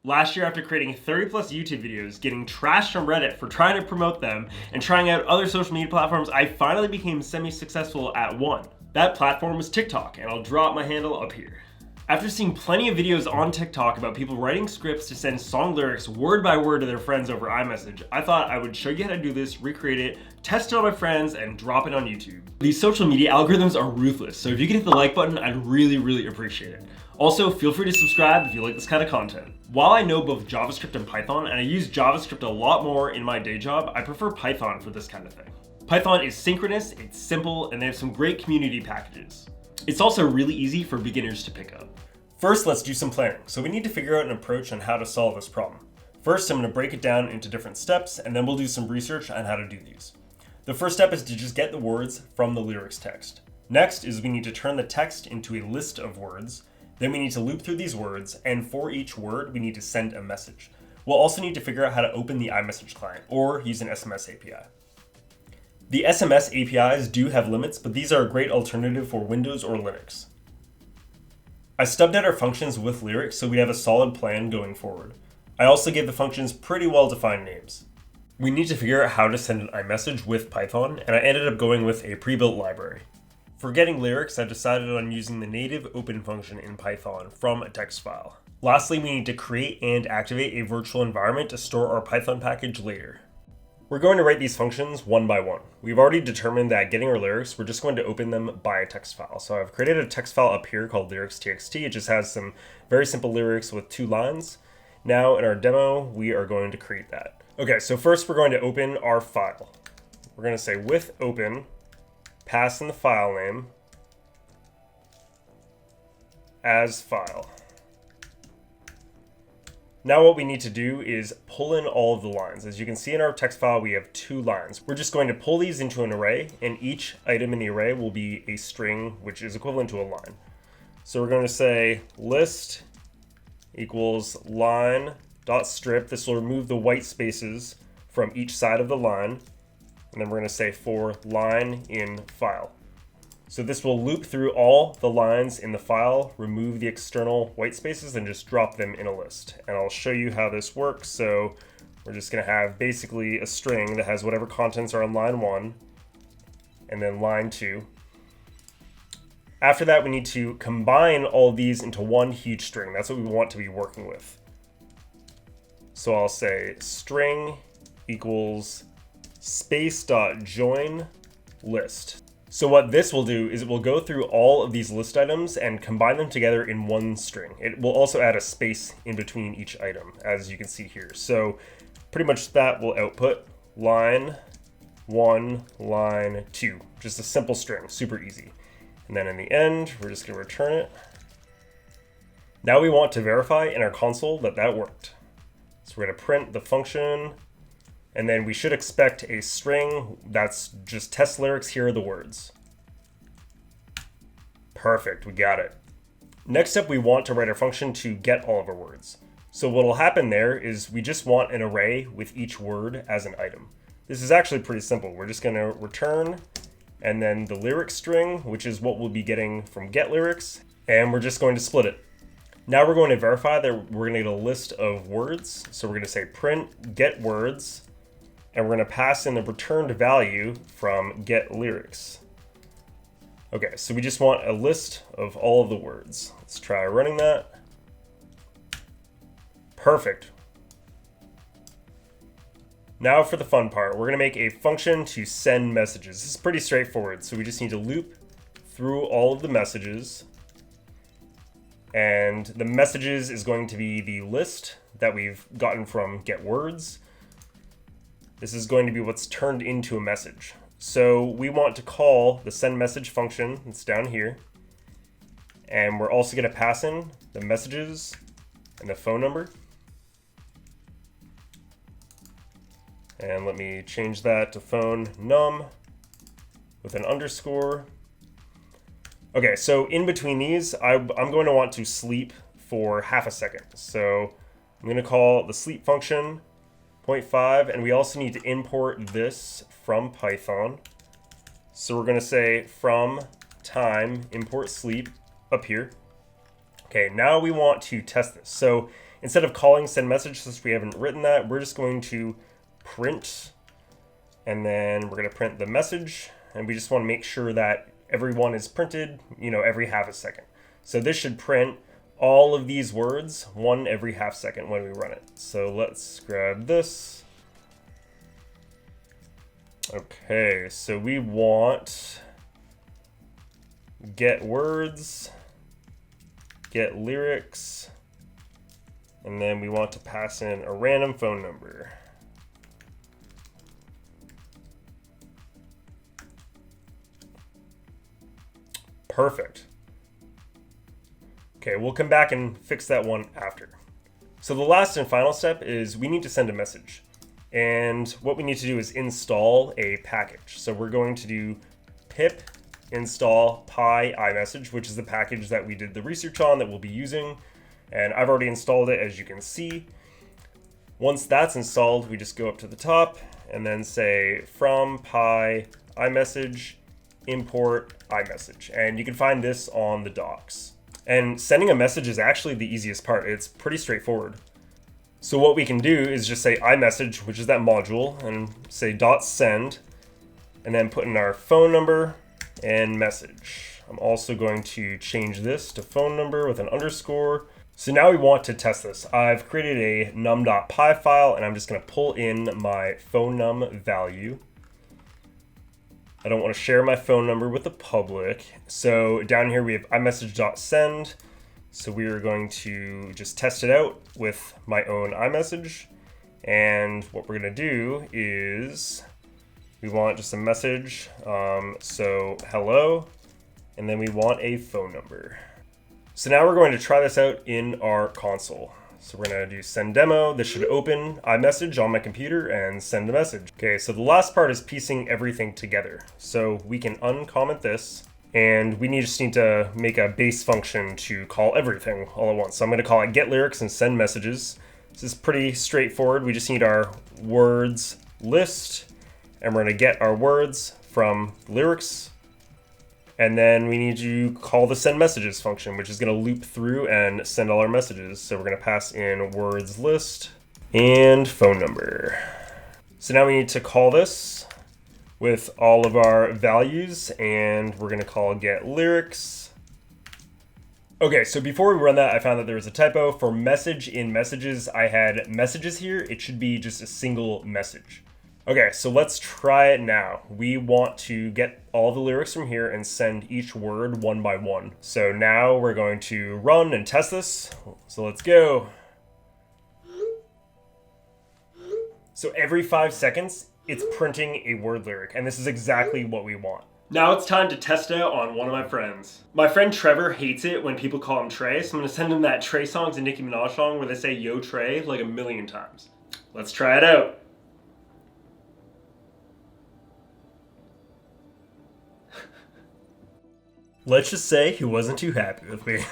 Last year, after creating 30 plus YouTube videos, getting trashed from Reddit for trying to promote them, and trying out other social media platforms, I finally became semi-successful at one. That platform was TikTok, and I'll drop my handle up here. After seeing plenty of videos on TikTok about people writing scripts to send song lyrics word by word to their friends over iMessage, I thought I would show you how to do this, recreate it, test it on my friends, and drop it on YouTube. These social media algorithms are ruthless, so if you could hit the like button, I'd really appreciate it. Also, feel free to subscribe if you like this kind of content. While I know both JavaScript and Python, and I use JavaScript a lot more in my day job, I prefer Python for this kind of thing. Python is synchronous, it's simple, and they have some great community packages. It's also really easy for beginners to pick up. First, let's do some planning. So we need to figure out an approach on how to solve this problem. First, I'm going to break it down into different steps, and then we'll do some research on how to do these. The first step is to just get the words from the lyrics text. Next is we need to turn the text into a list of words. Then we need to loop through these words, and for each word, we need to send a message. We'll also need to figure out how to open the iMessage client, or use an SMS API. The SMS APIs do have limits, but these are a great alternative for Windows or Linux. I stubbed out our functions with lyrics so we have a solid plan going forward. I also gave the functions pretty well-defined names. We need to figure out how to send an iMessage with Python, and I ended up going with a pre-built library. For getting lyrics, I decided on using the native open function in Python from a text file. Lastly, we need to create and activate a virtual environment to store our Python package later. We're going to write these functions one by one. We've already determined that getting our lyrics, we're just going to open them by a text file. So I've created a text file up here called lyrics.txt. It just has some very simple lyrics with 2 lines. Now in our demo, we are going to create that. Okay, so first we're going to open our file. We're going to say with open, pass in the file name as file. Now what we need to do is pull in all of the lines. As you can see in our text file, we have 2 lines. We're just going to pull these into an array, and each item in the array will be a string, which is equivalent to a line. So we're going to say list equals line.strip. This will remove the white spaces from each side of the line. And then we're going to say for line in file. So this will loop through all the lines in the file, remove the external white spaces, and just drop them in a list. And I'll show you how this works. So we're just going to have basically a string that has whatever contents are on line 1 and then line 2. After that, we need to combine all of these into one huge string. That's what we want to be working with. So I'll say string equals space.join list. So what this will do is it will go through all of these list items and combine them together in one string. It will also add a space in between each item, as you can see here. So pretty much that will output line 1, line 2. Just a simple string, super easy. And then in the end, we're just going to return it. Now we want to verify in our console that that worked. So we're going to print the function. And then we should expect a string that's just test lyrics, here are the words. Perfect, we got it. Next up, we want to write our function to get all of our words. So what will happen there is we just want an array with each word as an item. This is actually pretty simple. We're just going to return and then the lyrics string, which is what we'll be getting from get lyrics, and we're just going to split it. Now we're going to verify that we're going to get a list of words. So we're going to say print get words. And we're going to pass in the returned value from get lyrics. Okay, so we just want a list of all of the words. Let's try running that. Perfect. Now for the fun part, we're going to make a function to send messages. This is pretty straightforward. So we just need to loop through all of the messages. And the messages is going to be the list that we've gotten from get words. This is going to be what's turned into a message. So we want to call the send message function that's down here. And we're also going to pass in the messages and the phone number. And let me change that to phone num with an underscore. Okay, so in between these, I'm going to want to sleep for half a second. So I'm going to call the sleep function 0.5, and we also need to import this from Python. So we're going to say from time import sleep up here. Okay, now we want to test this. So instead of calling send message, since we haven't written that, we're just going to print, and then we're going to print the message, and we just want to make sure that everyone is printed, every half a second. So this should print all of these words, one every half second when we run it. So let's grab this. Okay, so we want get words, get lyrics, and then we want to pass in a random phone number. Perfect. Okay, we'll come back and fix that one after. So the last and final step is we need to send a message. And what we need to do is install a package. So we're going to do pip install py-imessage, which is the package that we did the research on that we'll be using. And I've already installed it, as you can see. Once that's installed, we just go up to the top and then say from py-imessage import iMessage. And you can find this on the docs. And sending a message is actually the easiest part. It's pretty straightforward. So what we can do is just say iMessage, which is that module, and say .send, and then put in our phone number and message. I'm also going to change this to phone number with an underscore. So now we want to test this. I've created a num.py file, and I'm just going to pull in my phone num value. I don't want to share my phone number with the public. So down here we have iMessage.send. So we are going to just test it out with my own iMessage. And what we're going to do is we want just a message. So hello, and then we want a phone number. So now we're going to try this out in our console. So we're going to do send demo. This should open iMessage on my computer and send a message. Okay, so the last part is piecing everything together. So we can uncomment this, and we just need to make a base function to call everything all at once. So I'm going to call it get lyrics and send messages. This is pretty straightforward. We just need our words list, and we're going to get our words from lyrics. And then we need to call the send messages function, which is going to loop through and send all our messages. So we're going to pass in words list and phone number. So now we need to call this with all of our values, and we're going to call get lyrics. Okay, so before we run that, I found that there was a typo. For message in messages, I had messages here. It should be just a single message. Okay, so let's try it now. We want to get all the lyrics from here and send each word one by one. So now we're going to run and test this. So let's go. So every 5 seconds, it's printing a word lyric, and this is exactly what we want. Now it's time to test it out on one of my friends. My friend Trevor hates it when people call him Trey, so I'm gonna send him that Trey Songz and Nicki Minaj song where they say yo Trey like 1,000,000 times. Let's try it out. Let's just say he wasn't too happy with me.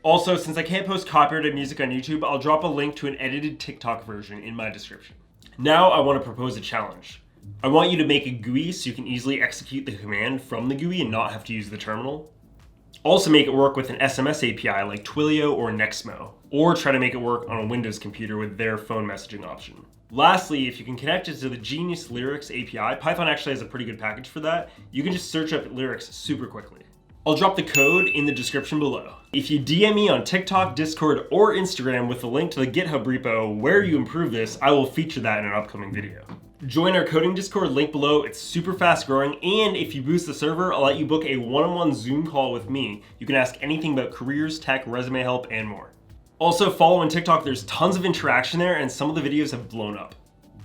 Also, since I can't post copyrighted music on YouTube, I'll drop a link to an edited TikTok version in my description. Now I want to propose a challenge. I want you to make a GUI so you can easily execute the command from the GUI and not have to use the terminal. Also make it work with an SMS API like Twilio or Nexmo, or try to make it work on a Windows computer with their phone messaging option. Lastly, if you can connect it to the Genius Lyrics API, Python actually has a pretty good package for that, you can just search up lyrics super quickly. I'll drop the code in the description below. If you DM me on TikTok, Discord, or Instagram with a link to the GitHub repo where you improve this, I will feature that in an upcoming video. Join our coding Discord, link below. It's super fast growing, and if you boost the server, I'll let you book a one-on-one Zoom call with me. You can ask anything about careers, tech, resume help, and more. Also, follow on TikTok. There's tons of interaction there, and some of the videos have blown up.